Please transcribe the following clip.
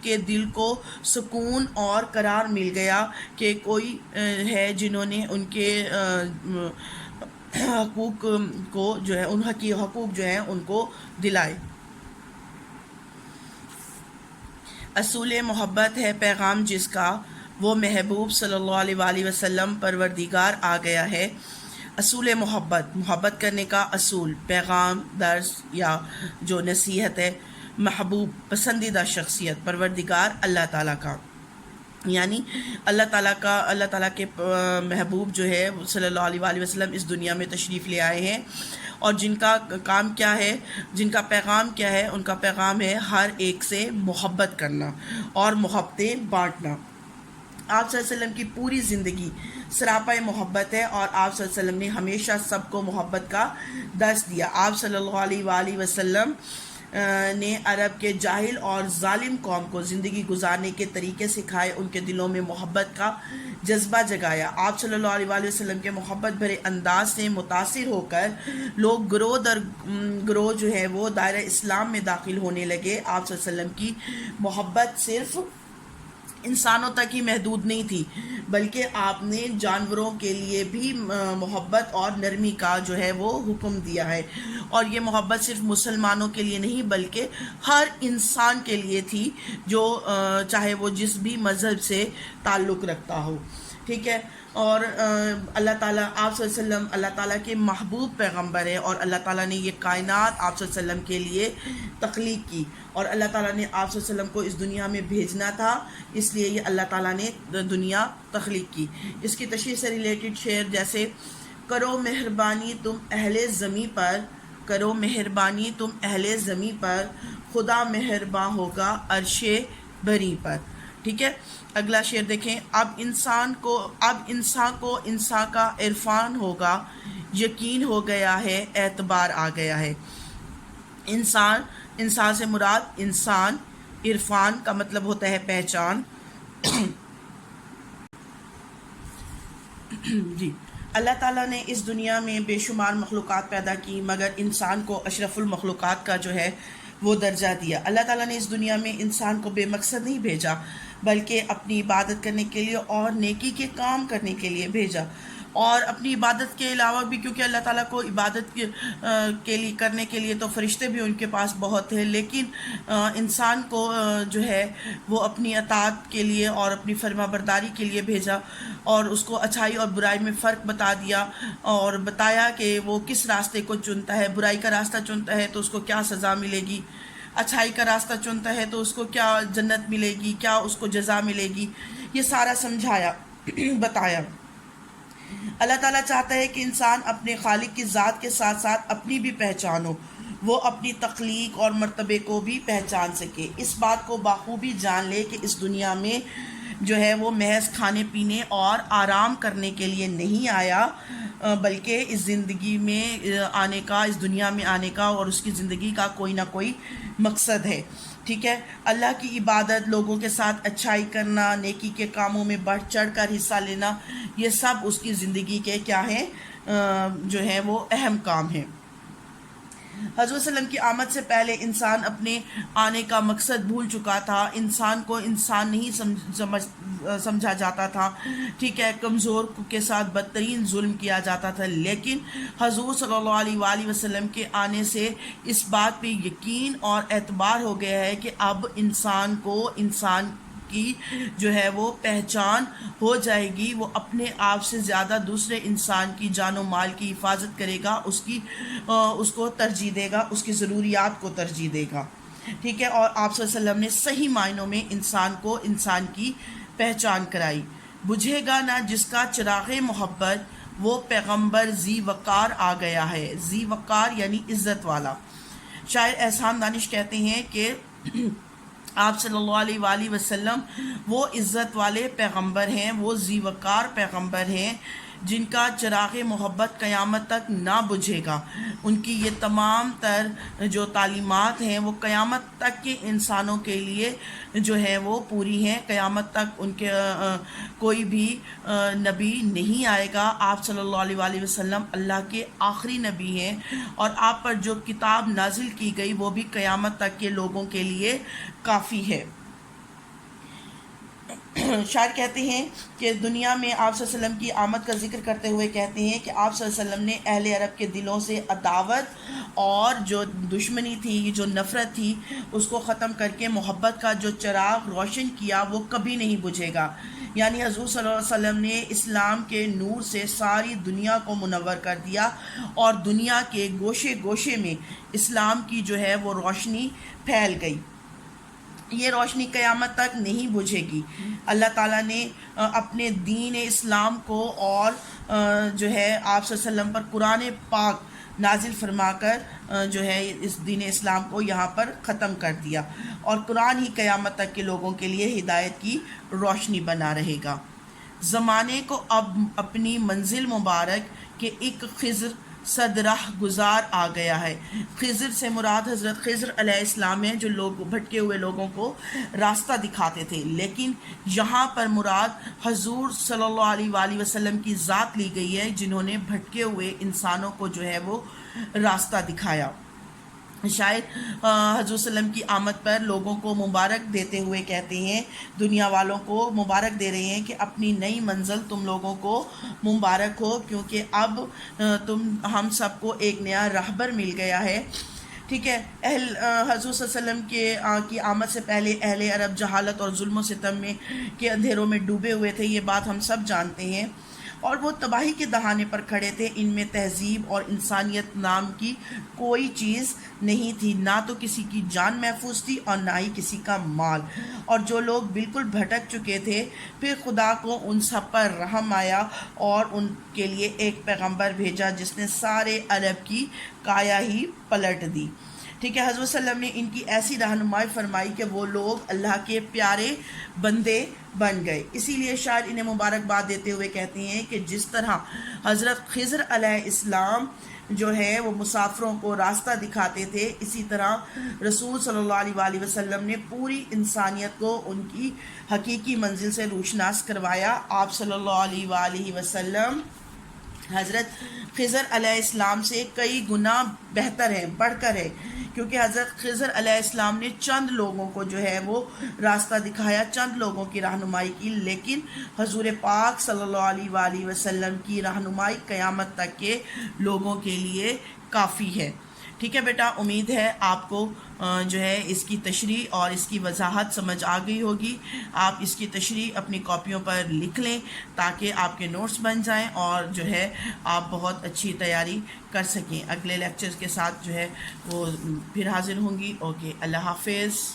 کے دل کو سکون اور قرار مل گیا کہ کوئی ہے جنہوں نے ان کے حقوق کو جو ہے ان حقوق جو ہیں ان کو دلائے۔ اصول محبت ہے پیغام جس کا، وہ محبوب صلی اللہ علیہ وآلہ وسلم پروردگار آ گیا ہے۔ اصول محبت کرنے کا اصول، پیغام، درس یا جو نصیحت ہے، محبوب پسندیدہ شخصیت پروردگار اللہ تعالیٰ کا، یعنی اللہ تعالیٰ کے محبوب جو ہے صلی اللہ علیہ وآلہ وسلم اس دنیا میں تشریف لے آئے ہیں، اور جن کا کام کیا ہے، جن کا پیغام کیا ہے، ان کا پیغام ہے ہر ایک سے محبت کرنا اور محبتیں بانٹنا۔ آپ صلی اللہ علیہ وسلم کی پوری زندگی سراپا محبت ہے، اور آپ صلی اللہ علیہ وسلم نے ہمیشہ سب کو محبت کا درس دیا۔ آپ صلی اللہ علیہ وآلہ وسلم نے عرب کے جاہل اور ظالم قوم کو زندگی گزارنے کے طریقے سکھائے، ان کے دلوں میں محبت کا جذبہ جگایا۔ آپ صلی اللہ علیہ وآلہ وسلم کے محبت بھرے انداز سے متاثر ہو کر لوگ گروہ در گروہ جو ہے وہ دائرہ اسلام میں داخل ہونے لگے۔ آپ صلی اللہ علیہ وسلم کی محبت صرف انسانوں تک ہی محدود نہیں تھی، بلکہ آپ نے جانوروں کے لیے بھی محبت اور نرمی کا جو ہے وہ حکم دیا ہے، اور یہ محبت صرف مسلمانوں کے لیے نہیں بلکہ ہر انسان کے لیے تھی، جو چاہے وہ جس بھی مذہب سے تعلق رکھتا ہو، ٹھیک ہے۔ اور اللہ تعالیٰ آپ صلی اللہ علیہ وسلم اللہ تعالیٰ کے محبوب پیغمبر ہے، اور اللہ تعالیٰ نے یہ کائنات آپ صلی اللہ علیہ وسلم کے لیے تخلیق کی، اور اللہ تعالیٰ نے آپ صلی اللہ علیہ وسلم کو اس دنیا میں بھیجنا تھا، اس لیے یہ اللہ تعالیٰ نے دنیا تخلیق کی۔ اس کی تشریح سے ریلیٹڈ شعر جیسے، کرو مہربانی تم اہل زمیں پر، کرو مہربانی تم اہل زمیں پر، خدا مہرباں ہوگا عرش بری پر، ٹھیک ہے۔ اگلا شعر دیکھیں، اب انسان کو انسان کا عرفان ہوگا، یقین ہو گیا ہے اعتبار آ گیا ہے۔ انسان سے مراد انسان، عرفان کا مطلب ہوتا ہے پہچان۔ جی، اللہ تعالیٰ نے اس دنیا میں بے شمار مخلوقات پیدا کی، مگر انسان کو اشرف المخلوقات کا جو ہے وہ درجہ دیا۔ اللہ تعالیٰ نے اس دنیا میں انسان کو بے مقصد نہیں بھیجا، بلکہ اپنی عبادت کرنے کے لیے اور نیکی کے کام کرنے کے لیے بھیجا، اور اپنی عبادت کے علاوہ بھی، کیونکہ اللہ تعالیٰ کو عبادت کے لیے کرنے کے لیے تو فرشتے بھی ان کے پاس بہت ہیں، لیکن انسان کو جو ہے وہ اپنی اطاعت کے لیے اور اپنی فرما برداری کے لیے بھیجا، اور اس کو اچھائی اور برائی میں فرق بتا دیا، اور بتایا کہ وہ کس راستے کو چنتا ہے۔ برائی کا راستہ چنتا ہے تو اس کو کیا سزا ملے گی، اچھائی کا راستہ چنتا ہے تو اس کو کیا جنت ملے گی، کیا اس کو جزا ملے گی، یہ سارا سمجھایا، بتایا۔ اللہ تعالیٰ چاہتا ہے کہ انسان اپنے خالق کی ذات کے ساتھ ساتھ اپنی بھی پہچان ہو، وہ اپنی تخلیق اور مرتبے کو بھی پہچان سکے، اس بات کو بخوبی جان لے کہ اس دنیا میں جو ہے وہ محض کھانے پینے اور آرام کرنے کے لیے نہیں آیا، بلکہ اس زندگی میں آنے کا، اس دنیا میں آنے کا اور اس کی زندگی کا کوئی نہ کوئی مقصد ہے، ٹھیک ہے۔ اللہ کی عبادت، لوگوں کے ساتھ اچھائی کرنا، نیکی کے کاموں میں بڑھ چڑھ کر حصہ لینا، یہ سب اس کی زندگی کے کیا ہیں، جو ہیں وہ اہم کام ہیں۔ حضرت صلی اللہ علیہ وسلم کی آمد سے پہلے انسان اپنے آنے کا مقصد بھول چکا تھا، انسان کو انسان نہیں سمجھا جاتا تھا، ٹھیک ہے، کمزور کے ساتھ بدترین ظلم کیا جاتا تھا، لیکن حضور صلی اللہ علیہ وآلہ وسلم کے آنے سے اس بات پہ یقین اور اعتبار ہو گیا ہے کہ اب انسان کو انسان کی جو ہے وہ پہچان ہو جائے گی، وہ اپنے آپ سے زیادہ دوسرے انسان کی جان و مال کی حفاظت کرے گا، اس کو ترجیح دے گا، اس کی ضروریات کو ترجیح دے گا، ٹھیک ہے۔ اور آپ صلی اللہ علیہ وسلم نے صحیح معنوں میں انسان کو انسان کی پہچان کرائی۔ بجھے گا نہ جس کا چراغ محبت، وہ پیغمبر ذی وقار آ گیا ہے۔ ذی وقار یعنی عزت والا۔ شاعر احسان دانش کہتے ہیں کہ آپ صلی اللہ علیہ وآلہ وسلم وہ عزت والے پیغمبر ہیں، وہ ذی وقار پیغمبر ہیں جن کا چراغ محبت قیامت تک نہ بجھے گا۔ ان کی یہ تمام تر جو تعلیمات ہیں وہ قیامت تک کے انسانوں کے لیے جو ہے وہ پوری ہیں، قیامت تک ان کے کوئی بھی نبی نہیں آئے گا۔ آپ صلی اللہ علیہ وآلہ وسلم اللہ کے آخری نبی ہیں، اور آپ پر جو کتاب نازل کی گئی وہ بھی قیامت تک کے لوگوں کے لیے کافی ہے۔ شاعر کہتے ہیں کہ دنیا میں آپ صلی اللہ علیہ وسلم کی آمد کا ذکر کرتے ہوئے کہتے ہیں کہ آپ صلی اللہ علیہ وسلم نے اہل عرب کے دلوں سے عداوت اور جو دشمنی تھی، جو نفرت تھی، اس کو ختم کر کے محبت کا جو چراغ روشن کیا وہ کبھی نہیں بجھے گا. یعنی حضور صلی اللہ علیہ وسلم نے اسلام کے نور سے ساری دنیا کو منور کر دیا، اور دنیا کے گوشے گوشے میں اسلام کی جو ہے وہ روشنی پھیل گئی. یہ روشنی قیامت تک نہیں بجھے گی. اللہ تعالیٰ نے اپنے دین اسلام کو اور جو ہے آپ صلی اللہ علیہ وسلم پر قرآن پاک نازل فرما کر جو ہے اس دین اسلام کو یہاں پر ختم کر دیا، اور قرآن ہی قیامت تک کے لوگوں کے لیے ہدایت کی روشنی بنا رہے گا. زمانے کو اب اپنی منزل مبارک کے ایک خضر صد راہ گزار آ گیا ہے. خضر سے مراد حضرت خضر علیہ السلام ہیں، جو لوگ بھٹکے ہوئے لوگوں کو راستہ دکھاتے تھے، لیکن یہاں پر مراد حضور صلی اللہ علیہ وآلہ وسلم کی ذات لی گئی ہے، جنہوں نے بھٹکے ہوئے انسانوں کو جو ہے وہ راستہ دکھایا. شاید حضور صلی اللہ علیہ وسلم کی آمد پر لوگوں کو مبارک دیتے ہوئے کہتے ہیں، دنیا والوں کو مبارک دے رہے ہیں کہ اپنی نئی منزل تم لوگوں کو مبارک ہو، کیونکہ اب ہم سب کو ایک نیا راہبر مل گیا ہے. ٹھیک ہے. حضور صلی اللہ علیہ وسلم کی آمد سے پہلے اہل عرب جہالت اور ظلم و ستم کے اندھیروں میں ڈوبے ہوئے تھے، یہ بات ہم سب جانتے ہیں، اور وہ تباہی کے دہانے پر کھڑے تھے. ان میں تہذیب اور انسانیت نام کی کوئی چیز نہیں تھی، نہ تو کسی کی جان محفوظ تھی اور نہ ہی کسی کا مال. اور جو لوگ بالکل بھٹک چکے تھے، پھر خدا کو ان سب پر رحم آیا اور ان کے لیے ایک پیغمبر بھیجا جس نے سارے عرب کی کایا ہی پلٹ دی. ٹھیک ہے. حضرت صلی اللہ علیہ وسلم نے ان کی ایسی رہنمائی فرمائی کہ وہ لوگ اللہ کے پیارے بندے بن گئے. اسی لیے شاعر انہیں مبارکباد دیتے ہوئے کہتے ہیں کہ جس طرح حضرت خضر علیہ السلام جو ہے وہ مسافروں کو راستہ دکھاتے تھے، اسی طرح رسول صلی اللہ علیہ وآلہ وسلم نے پوری انسانیت کو ان کی حقیقی منزل سے روشناس کروایا. آپ صلی اللہ علیہ وآلہ وسلم حضرت خضر علیہ السلام سے کئی گنا بہتر ہیں، بڑھ کر ہے، کیونکہ حضرت خضر علیہ السلام نے چند لوگوں کو جو ہے وہ راستہ دکھایا، چند لوگوں کی رہنمائی کی، لیکن حضور پاک صلی اللہ علیہ وآلہ وسلم کی رہنمائی قیامت تک کے لوگوں کے لیے کافی ہے. ٹھیک ہے بیٹا، امید ہے آپ کو جو ہے اس کی تشریح اور اس کی وضاحت سمجھ آ گئی ہوگی. آپ اس کی تشریح اپنی کاپیوں پر لکھ لیں تاکہ آپ کے نوٹس بن جائیں اور جو ہے آپ بہت اچھی تیاری کر سکیں. اگلے لیکچرز کے ساتھ جو ہے وہ پھر حاضر ہوں گی. اوکے، اللہ حافظ.